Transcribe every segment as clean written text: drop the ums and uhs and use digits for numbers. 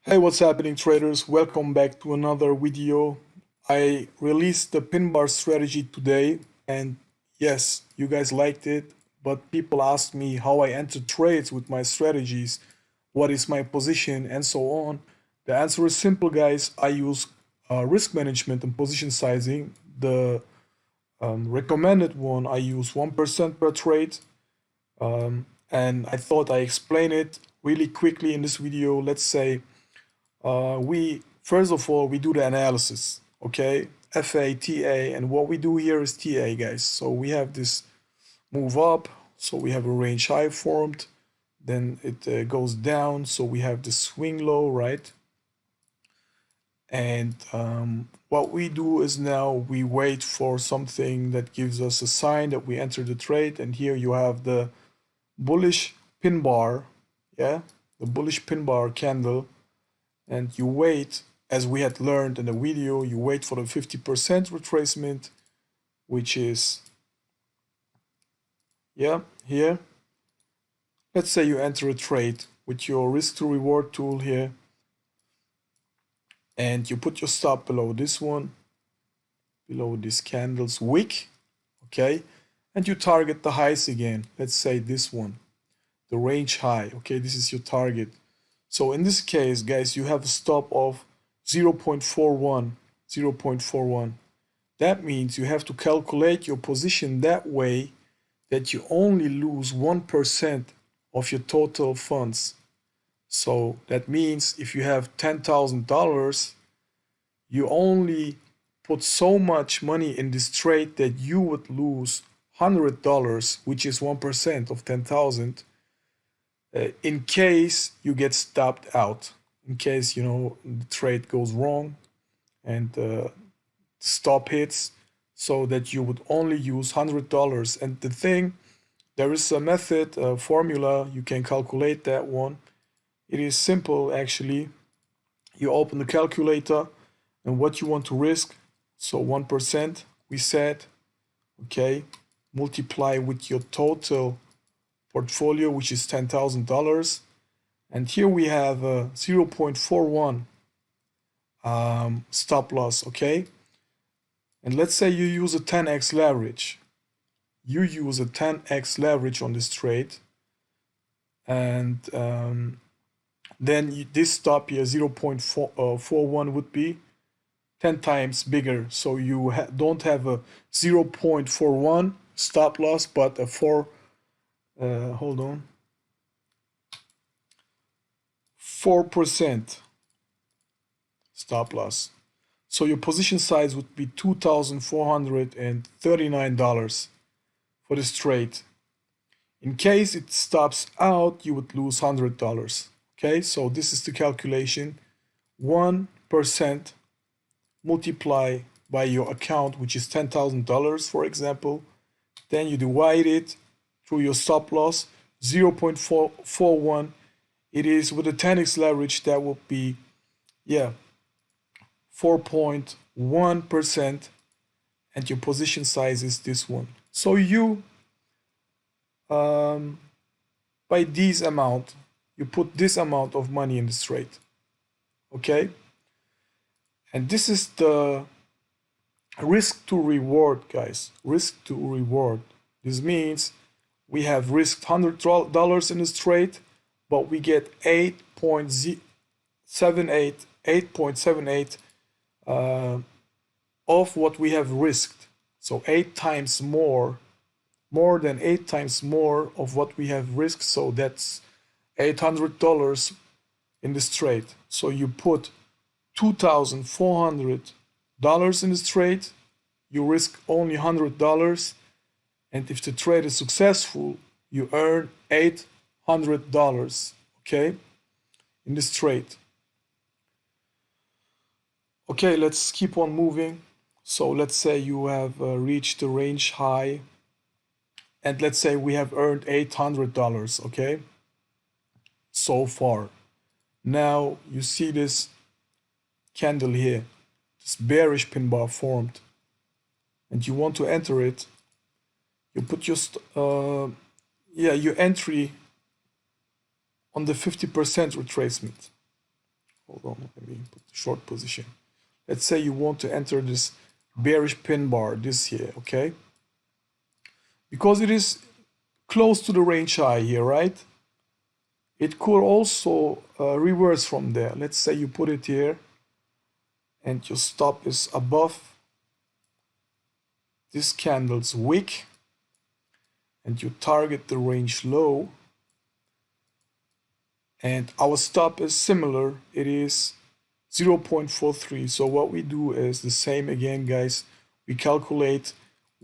Hey, what's happening, traders? Welcome back to another video. I released the pin bar strategy today, and yes, you guys liked it, but people asked me how I enter trades with my strategies, what is my position, and so on. The answer is simple, guys. I use risk management and position sizing. The recommended one, I use 1% per trade. And I thought I explain it really quickly in this video. Let's say we first of all we do the analysis, okay? FA, TA, and what we do here is TA, guys. So we have this move up, so we have a range high formed, then it goes down, so we have the swing low, right? And what we do is now we wait for something that gives us a sign that we enter the trade, and here you have the bullish pin bar, yeah, the bullish pin bar candle, and you wait, as we had learned in the video, you wait for the 50% retracement, which is, yeah, here. Let's say you enter a trade with your risk to reward tool here, and you put your stop below this one, below this candle's wick, okay, and you target the highs again. Let's say this one, the range high, okay, this is your target. So in this case, guys, you have a stop of 0.41, 0.41. That means you have to calculate your position that way that you only lose 1% of your total funds. So that means if you have $10,000, you only put so much money in this trade that you would lose $100, which is 1% of 10,000. In case you get stopped out, in case the trade goes wrong and stop hits, so that you would only use $100. And the thing, there is a method, a formula, you can calculate that one. It is simple, actually. You open the calculator and what you want to risk, so 1% we said, okay, multiply with your total portfolio, which is $10,000, and here we have a 0.41 stop loss, okay? And let's say you use a 10x leverage. You use a 10x leverage on this trade, and then this stop here, 0.41, would be 10 times bigger. So you don't have a 0.41 stop loss, but a 4% stop loss. So your position size would be $2,439 for this trade. In case it stops out, you would lose $100. Okay, so this is the calculation. 1% multiply by your account, which is $10,000, for example. Then you divide it through your stop loss, 0.41. It is with a 10x leverage, that would be, yeah, 4.1%, and your position size is this one. So you, by this amount, you put this amount of money in this trade, okay? And this is the risk to reward, guys, risk to reward. This means we have risked $100 in this trade, but we get 8.78 of what we have risked. So 8 times more than 8 times more of what we have risked. So that's $800 in this trade. So you put $2,400 in this trade, you risk only $100, and if the trade is successful, you earn $800, okay, in this trade. Okay, let's keep on moving. So let's say you have reached the range high, and let's say we have earned $800, okay, so far. Now you see this candle here, this bearish pin bar formed, and you want to enter it. You put your your entry on the 50% retracement, hold on, let me put the short position. Let's say you want to enter this bearish pin bar this here, okay? Because it is close to the range high here, right? It could also reverse from there. Let's say you put it here and your stop is above this candle's wick and you target the range low, and our stop is similar, it is 0.43. So what we do is the same again, guys. We calculate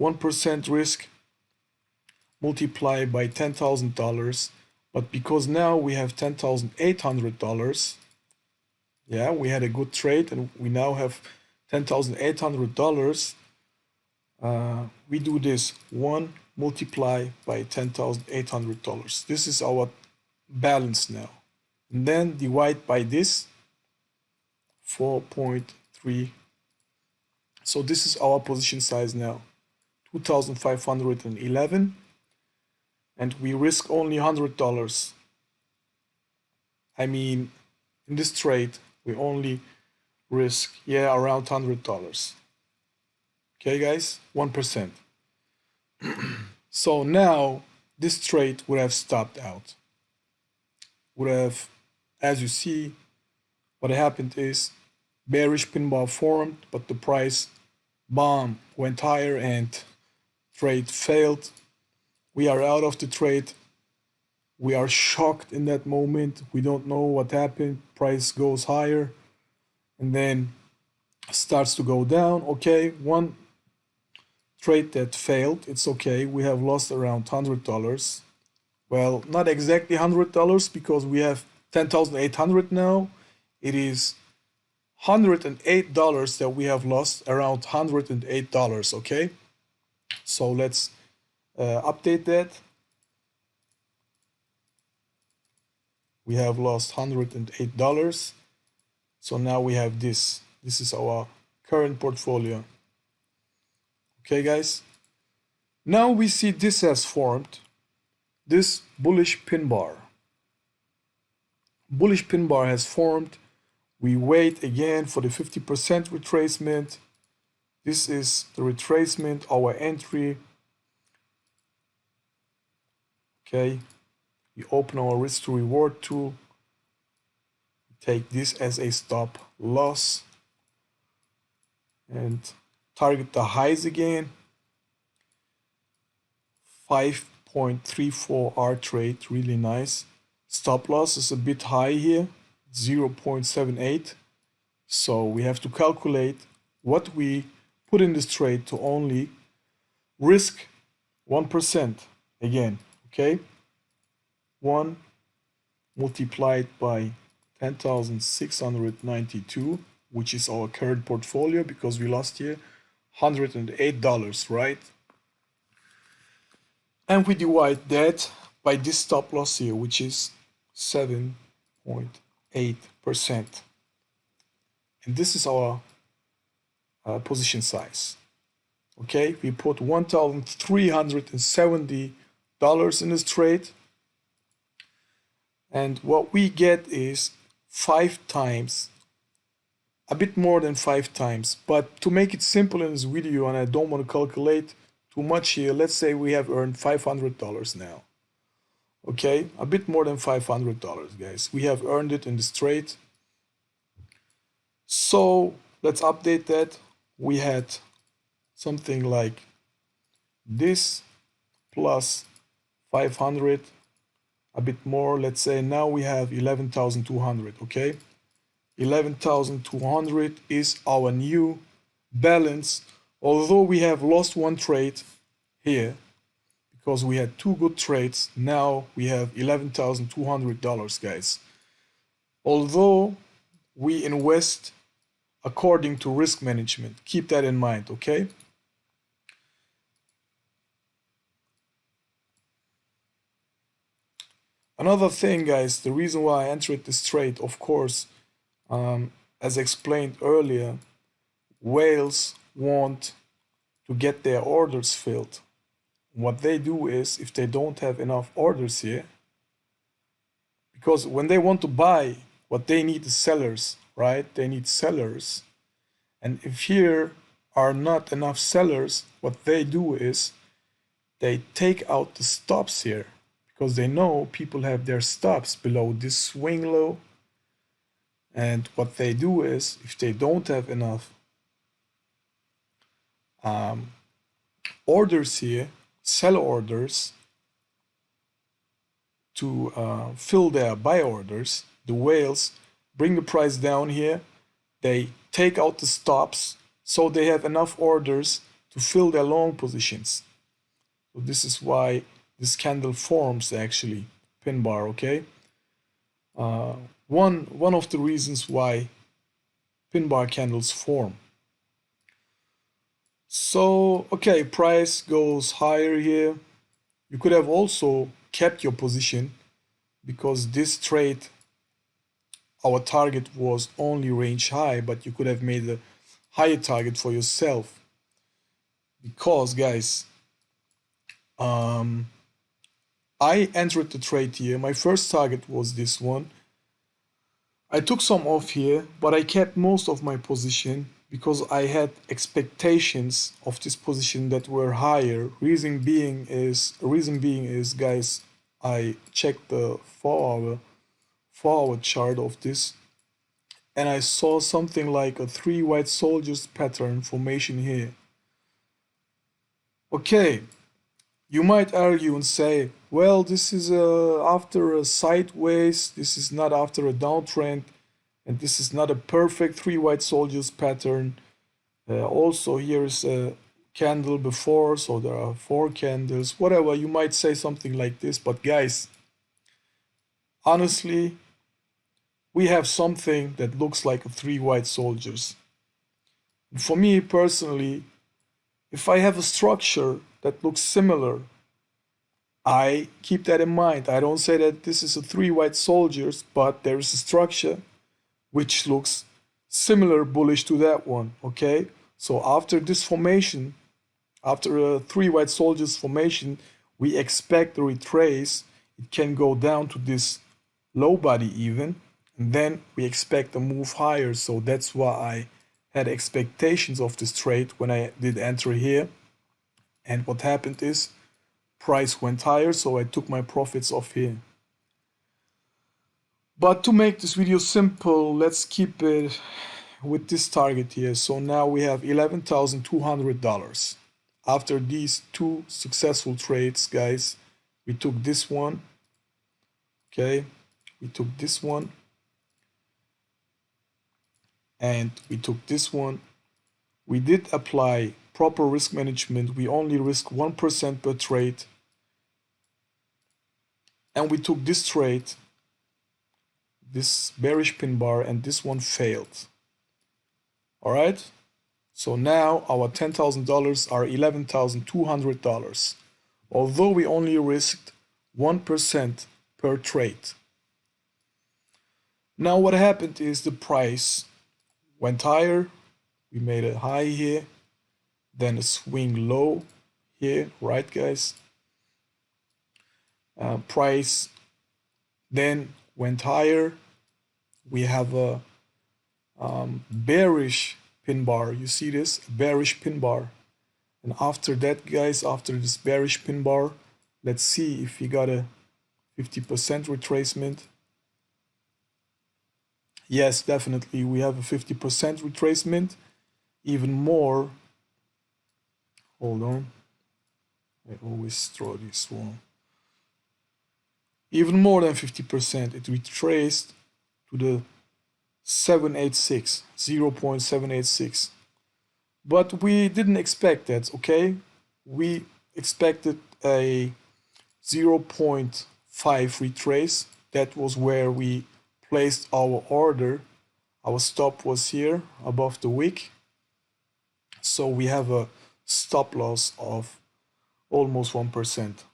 1% risk multiply by $10,000, but because now we have $10,800, yeah, we had a good trade and we now have $10,800. We do this 1 multiply by $10,800. This is our balance now, and then divide by this 4.3. So this is our position size now, 2,511, and we risk only $100. I mean, in this trade we only risk, yeah, around $100. Okay guys, 1%. So now this trade would have stopped out, would have, as you see, what happened is bearish pin bar formed, but the price bomb went higher and trade failed. We are out of the trade. We are shocked in that moment. We don't know what happened. Price goes higher and then starts to go down. Okay, one trade that failed. It's okay. We have lost around $100. Well, not exactly $100 because we have 10,800 now. It is $108 that we have lost, around $108. Okay, so let's update that. We have lost $108. So now we have this. This is our current portfolio. Okay, guys. Now we see this has formed, this bullish pin bar. Bullish pin bar has formed. We wait again for the 50% retracement. This is the retracement, our entry. Okay, we open our risk to reward tool. Take this as a stop loss and target the highs again. 5.34 R trade, really nice. Stop loss is a bit high here, 0.78. So we have to calculate what we put in this trade to only risk 1% again. Okay, 1 multiplied by 10,692, which is our current portfolio because we lost here $108, right? And we divide that by this stop loss here, which is 7.8%. And this is our position size. Okay, we put $1,370 in this trade. And what we get is 5 times, a bit more than 5 times. But to make it simple in this video, and I don't want to calculate too much here, let's say we have earned $500 now. Okay, a bit more than $500, guys. We have earned it in this trade. So let's update that. We had something like this plus 500, a bit more. Let's say now we have 11,200. Okay, 11,200 is our new balance. Although we have lost one trade here because we had 2 good trades, now we have $11,200, guys. Although we invest according to risk management, keep that in mind. Okay, another thing, guys, the reason why I entered this trade, of course, as explained earlier, whales want to get their orders filled. What they do is, if they don't have enough orders here, because when they want to buy what they need is sellers, right? They need sellers. And if here are not enough sellers, what they do is they take out the stops here because they know people have their stops below this swing low. And what they do is, if they don't have enough orders here, sell orders, to fill their buy orders, the whales bring the price down here. They take out the stops so they have enough orders to fill their long positions. So this is why this candle forms actually, pin bar, okay? One of the reasons why pin bar candles form. So, okay, price goes higher here. You could have also kept your position because this trade, our target was only range high, but you could have made a higher target for yourself. Because, guys, I entered the trade here. My first target was this one. I took some off here, but I kept most of my position because I had expectations of this position that were higher. Reason being is, guys, I checked the 4-hour chart of this, and I saw something like a 3 white soldiers pattern formation here. Okay, you might argue and say, well, this is after a sideways, this is not after a downtrend, and this is not a perfect 3 white soldiers pattern. Also, here is a candle before, so there are 4 candles, whatever. You might say something like this, but guys, honestly, we have something that looks like a 3 white soldiers. And for me personally, if I have a structure that looks similar, I keep that in mind. I don't say that this is a 3 white soldiers, but there is a structure which looks similar bullish to that one, okay? So after this formation, after a 3 white soldiers formation, we expect a retrace. It can go down to this low body even, and then we expect a move higher. So that's why I had expectations of this trade when I did enter here. And what happened is price went higher, so I took my profits off here. But to make this video simple, let's keep it with this target here. So now we have $11,200. After these 2 successful trades, guys, we took this one. Okay, we took this one. And we took this one. We did apply proper risk management. We only risk 1% per trade. And we took this trade, this bearish pin bar, and this one failed. All right. So now our $10,000 are $11,200, although we only risked 1% per trade. Now what happened is the price went higher. We made a high here, then a swing low here, right, guys? Price then went higher. We have a bearish pin bar. You see this? Bearish pin bar. And after that, guys, after this bearish pin bar, let's see if we got a 50% retracement. Yes, definitely we have a 50% retracement. Even more. Hold on. I always throw this one. Even more than 50%. It retraced to the 786, 0.786. But we didn't expect that, okay? We expected a 0.5 retrace. That was where we placed our order. Our stop was here above the wick. So we have a stop loss of almost 1%.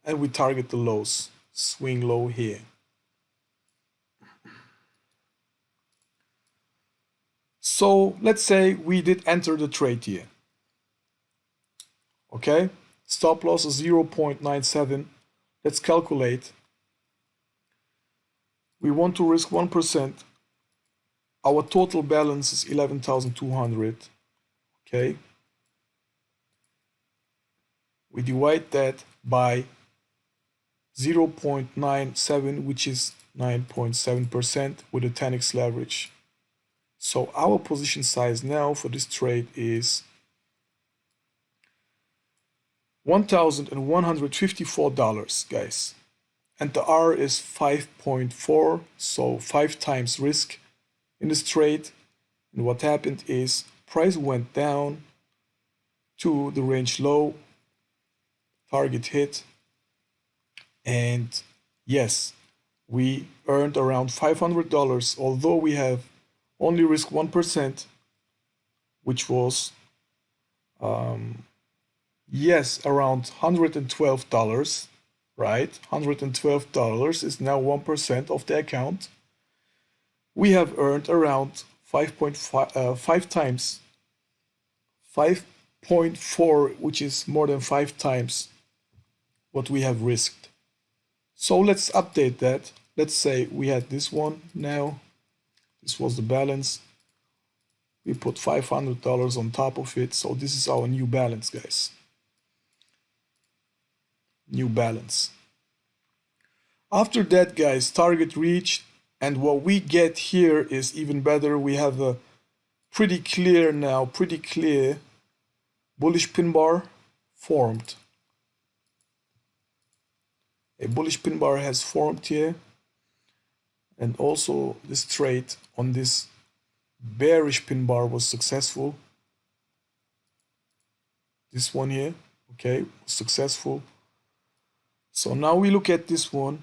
And we target the lows, swing low here. So let's say we did enter the trade here. Okay, stop loss is 0.97. Let's calculate. We want to risk 1%. Our total balance is 11,200. Okay. We divide that by 0.97, which is 9.7% with a 10x leverage. So our position size now for this trade is $1,154, guys. And the R is 5.4, so 5 times risk in this trade. And what happened is price went down to the range low, target hit, and yes, we earned around $500, although we have only risk 1%, which was yes, around $112, right? $112 is now 1% of the account. We have earned around 5.5 times 5.4, which is more than 5 times what we have risked. So let's update that. Let's say we had this one now. This was the balance. We put $500 on top of it. So this is our new balance, guys. New balance. After that, guys, target reached. And what we get here is even better. We have a pretty clear bullish pin bar formed. A bullish pin bar has formed here. And also this trade on this bearish pin bar was successful. This one here, okay, was successful. So now we look at this one.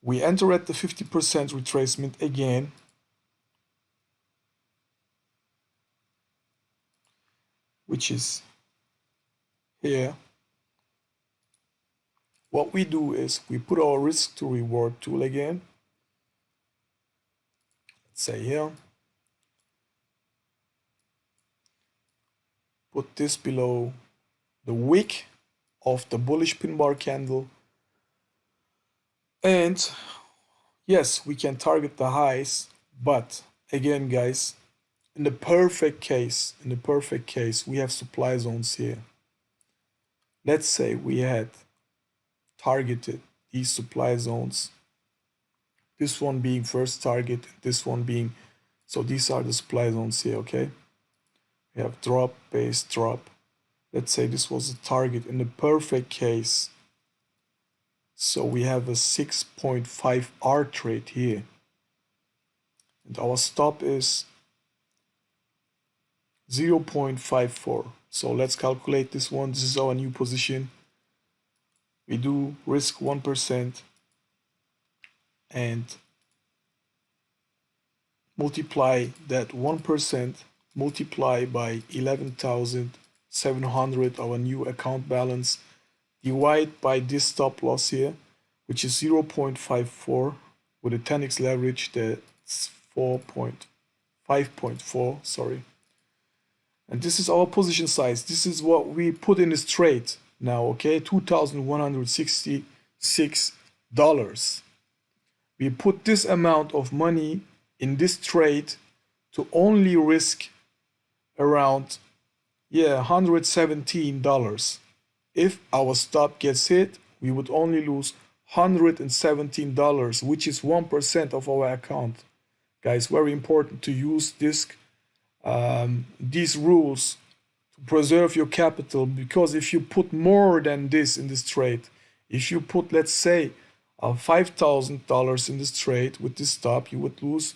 We enter at the 50% retracement again. Which is here. What we do is we put our risk to reward tool again. Let's say here. Put this below the wick of the bullish pin bar candle. And yes, we can target the highs, but again, guys, in the perfect case, we have supply zones here. Let's say we had targeted these supply zones. This one being first target, this one being, so these are the supply zones here, okay? We have drop, base, drop. Let's say this was a target in the perfect case. So we have a 6.5 R trade here. And our stop is 0.54. So let's calculate this one. This is our new position. We do risk 1% and multiply that 1%, multiply by 11,700, our new account balance, divide by this stop loss here, which is 0.54 with a 10x leverage, that's 5.4, sorry. And this is our position size. This is what we put in this trade now, okay? $2,166. We put this amount of money in this trade to only risk around, $117. If our stop gets hit, we would only lose $117, which is 1% of our account. Guys, very important to use these rules to preserve your capital, because if you put more than this in this trade, if you put, let's say, $5,000 in this trade with this stop, you would lose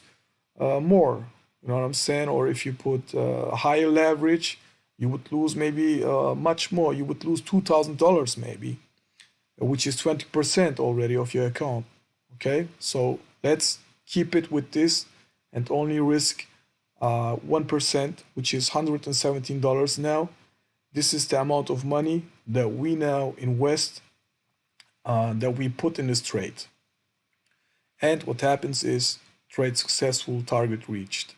more. You know what I'm saying? Or if you put higher leverage, you would lose maybe much more. You would lose $2,000 maybe, which is 20% already of your account. Okay, so let's keep it with this and only risk 1%, which is $117 now. This is the amount of money that we now invest, that we put in this trade. And what happens is trade successful, target reached.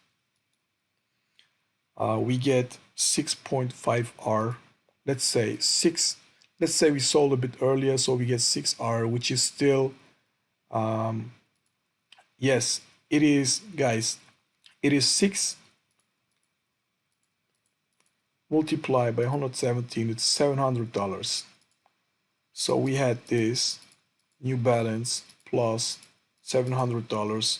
We get 6.5 R. Let's say we sold a bit earlier, so we get 6 R, which is still Yes, it is, guys. It is 6 multiplied by 117. It's $700. So we had this new balance plus $700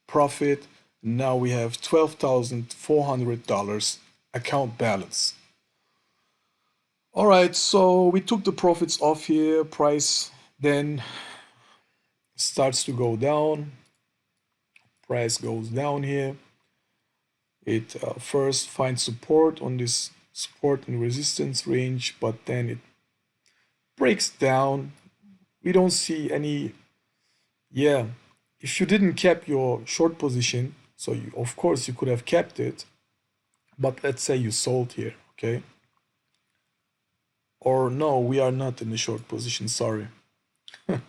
profit. Now we have $12,400 account balance. All right, so we took the profits off here. Price then starts to go down. Price goes down here. It first finds support on this support and resistance range, but then it breaks down. We don't see any, yeah, if you didn't keep your short position, so you, of course you could have kept it, but let's say you sold here, okay? Or no, we are not in the short position, sorry.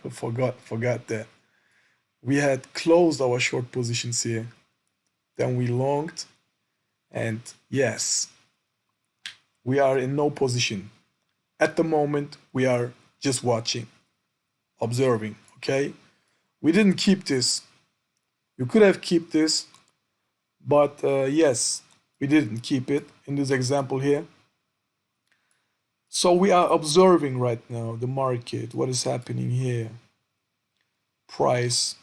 forgot that. We had closed our short positions here. Then we longed, and yes, we are in no position. At the moment, we are just watching, observing, okay? We didn't keep this. You could have kept this, but yes, we didn't keep it in this example here. So we are observing right now the market, what is happening here. Price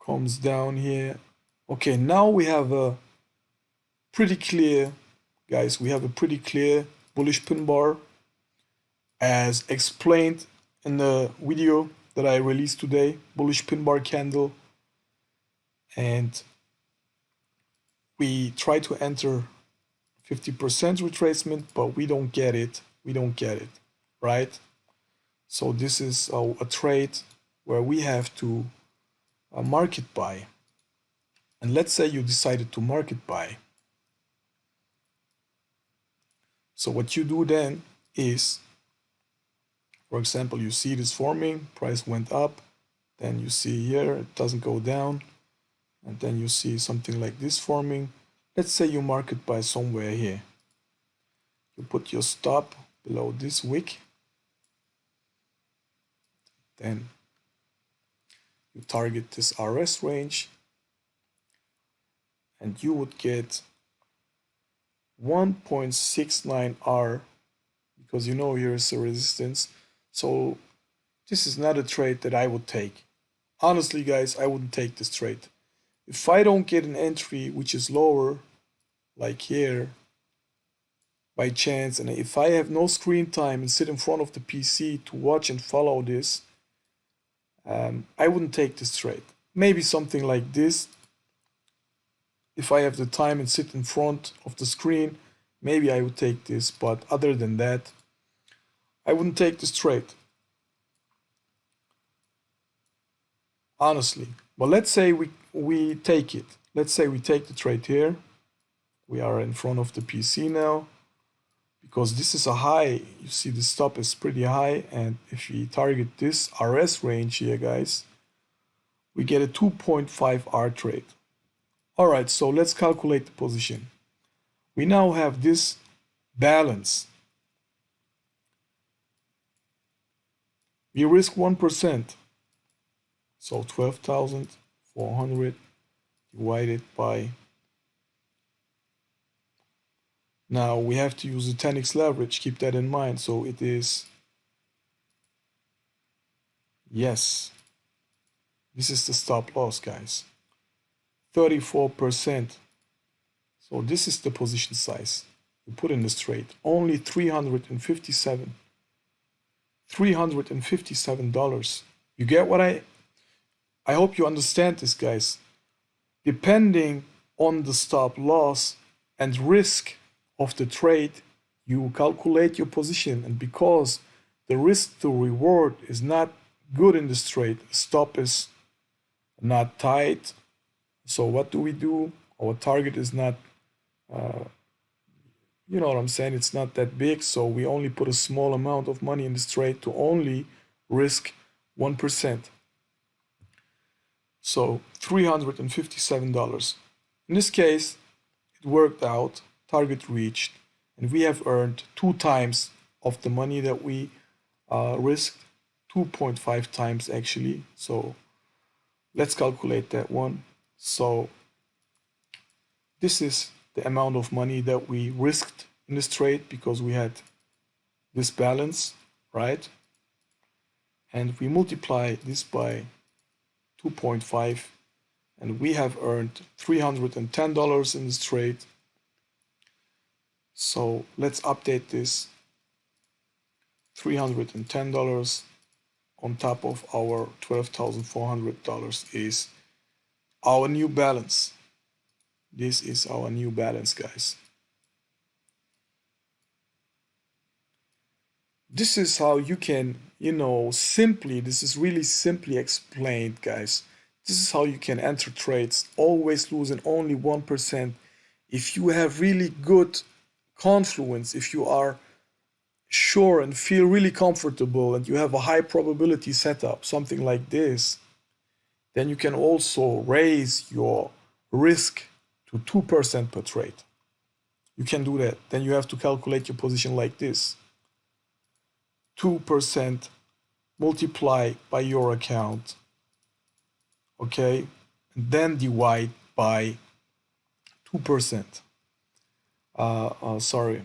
comes down here. Okay, now we have a pretty clear, guys, we have a pretty clear bullish pin bar as explained in the video that I released today, bullish pin bar candle. And we try to enter 50% retracement, but we don't get it. We don't get it, right? So this is a trade where we have to market buy. And let's say you decided to market buy. So what you do then is, for example, you see this forming, price went up, then you see here it doesn't go down, and then you see something like this forming. Let's say you market buy somewhere here. You put your stop below this wick, then you target this RS range, and you would get 1.69 R, because you know here is a resistance. So this is not a trade that I would take. Honestly, guys, I wouldn't take this trade. If I don't get an entry which is lower, like here, by chance, and if I have no screen time and sit in front of the PC to watch and follow this, I wouldn't take this trade. Maybe something like this. If I have the time and sit in front of the screen, maybe I would take this, but other than that, I wouldn't take this trade. Honestly. But let's say we take it. Let's say we take the trade here. We are in front of the PC now, because this is a high. You see the stop is pretty high, and if we target this RS range here, guys, we get a 2.5 R trade. All right, so let's calculate the position. We now have this balance. We risk 1%. So 12,400 divided by, now we have to use the 10x leverage, keep that in mind. So it is, yes, this is the stop loss, guys, 34%. So this is the position size you put in this trade, only $357. You get what I hope you understand this, guys. Depending on the stop loss and risk of the trade, you calculate your position, and because the risk to reward is not good in this trade, stop is not tight. So what do? Our target is not, you know what I'm saying, it's not that big, so we only put a small amount of money in this trade to only risk 1%. So $357. In this case, it worked out, target reached, and we have earned 2 times of the money that we risked, 2.5 times actually. So Let's calculate that one. So this is the amount of money that we risked in this trade because we had this balance, right? And we multiply this by 2.5 and we have earned $310 in this trade. So let's update this. $310 on top of our $12,400 is our new balance. This is our new balance, guys. This is how you can, simply, this is really simply explained, guys. This is how you can enter trades, always losing only 1%. If you have really good confluence, if you are sure and feel really comfortable and you have a high probability setup, something like this, then you can also raise your risk to 2% per trade. You can do that. Then you have to calculate your position like this. 2% multiply by your account, okay? And then divide by 2%. Sorry,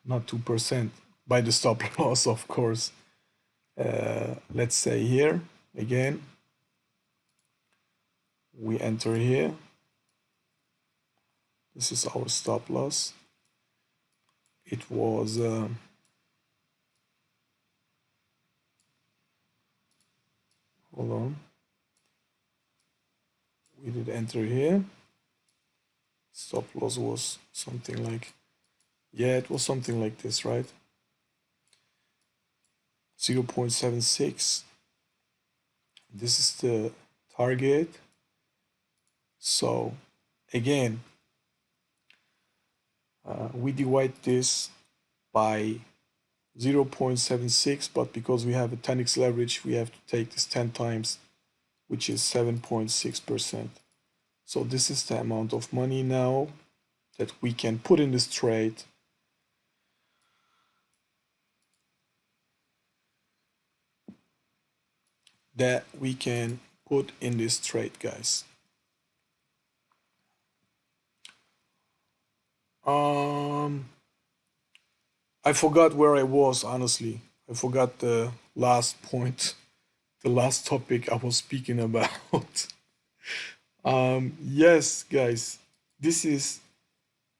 not 2%, by the stop loss, of course. Let's say here, again, we enter here. This is our stop loss. It was hold on. We did enter here. Stop loss was something like, yeah, it was something like this, right? 0.76. This is the target. So again, we divide this by 0.76, but because we have a 10x leverage, we have to take this 10 times, which is 7.6%. So this is the amount of money now that we can put in this trade. That we can put in this trade, guys. I forgot where I was, honestly. I forgot the last point, the last topic I was speaking about. Yes, guys, this is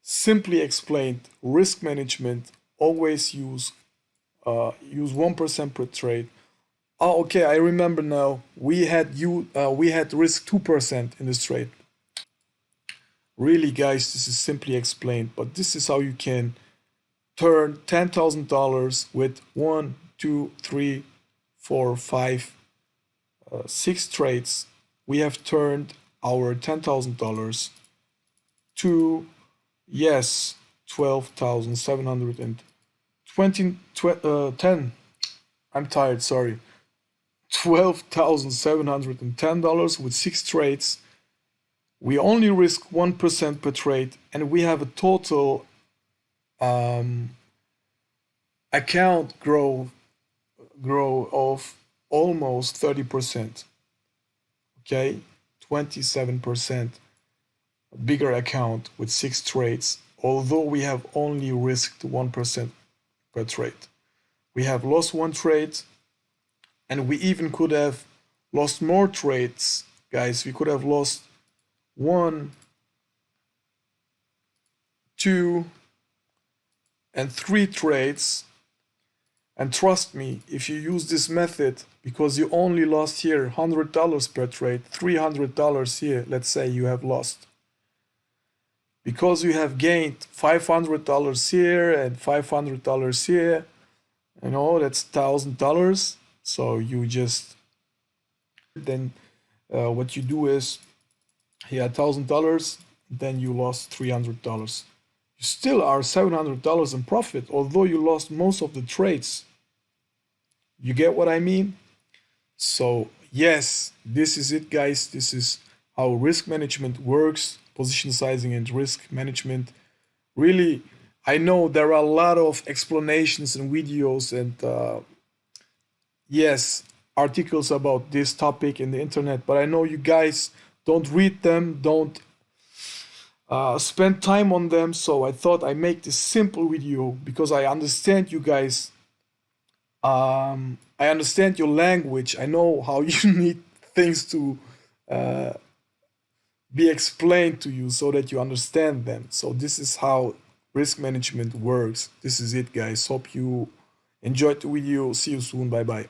simply explained risk management. Always use 1% per trade. Oh, okay, I remember now. We had risk 2% in this trade. Really, guys, this is simply explained, but this is how you can turn $10,000 with 1, 2, 3, 4, 5, 6 trades. We have turned our $10,000 to, yes, 12,720, 10. I'm tired, sorry. $12,710 with 6 trades. We only risk 1% per trade, and we have a total account grow of almost 30%. Okay, 27% bigger account with 6 trades, although we have only risked 1% per trade. We have lost 1 trade, and we even could have lost more trades, guys. We could have lost 1, 2, and 3 trades. And trust me, if you use this method, because you only lost here $100 per trade, $300 here, let's say you have lost. Because you have gained $500 here and $500 here, that's $1,000. So you just, then what you do is, here $1,000, then you lost $300. You still are $700 in profit, although you lost most of the trades. You get what I mean? So yes, this is it, guys. This is how risk management works, position sizing and risk management. Really, I know there are a lot of explanations and videos, and yes, articles about this topic in the internet, but I know you guys don't read them, don't spend time on them. So I thought I make this simple with you because I understand you guys. I understand your language. I know how you need things to be explained to you so that you understand them. So this is how risk management works. This is it, guys. Hope you enjoyed the video. See you soon. Bye bye.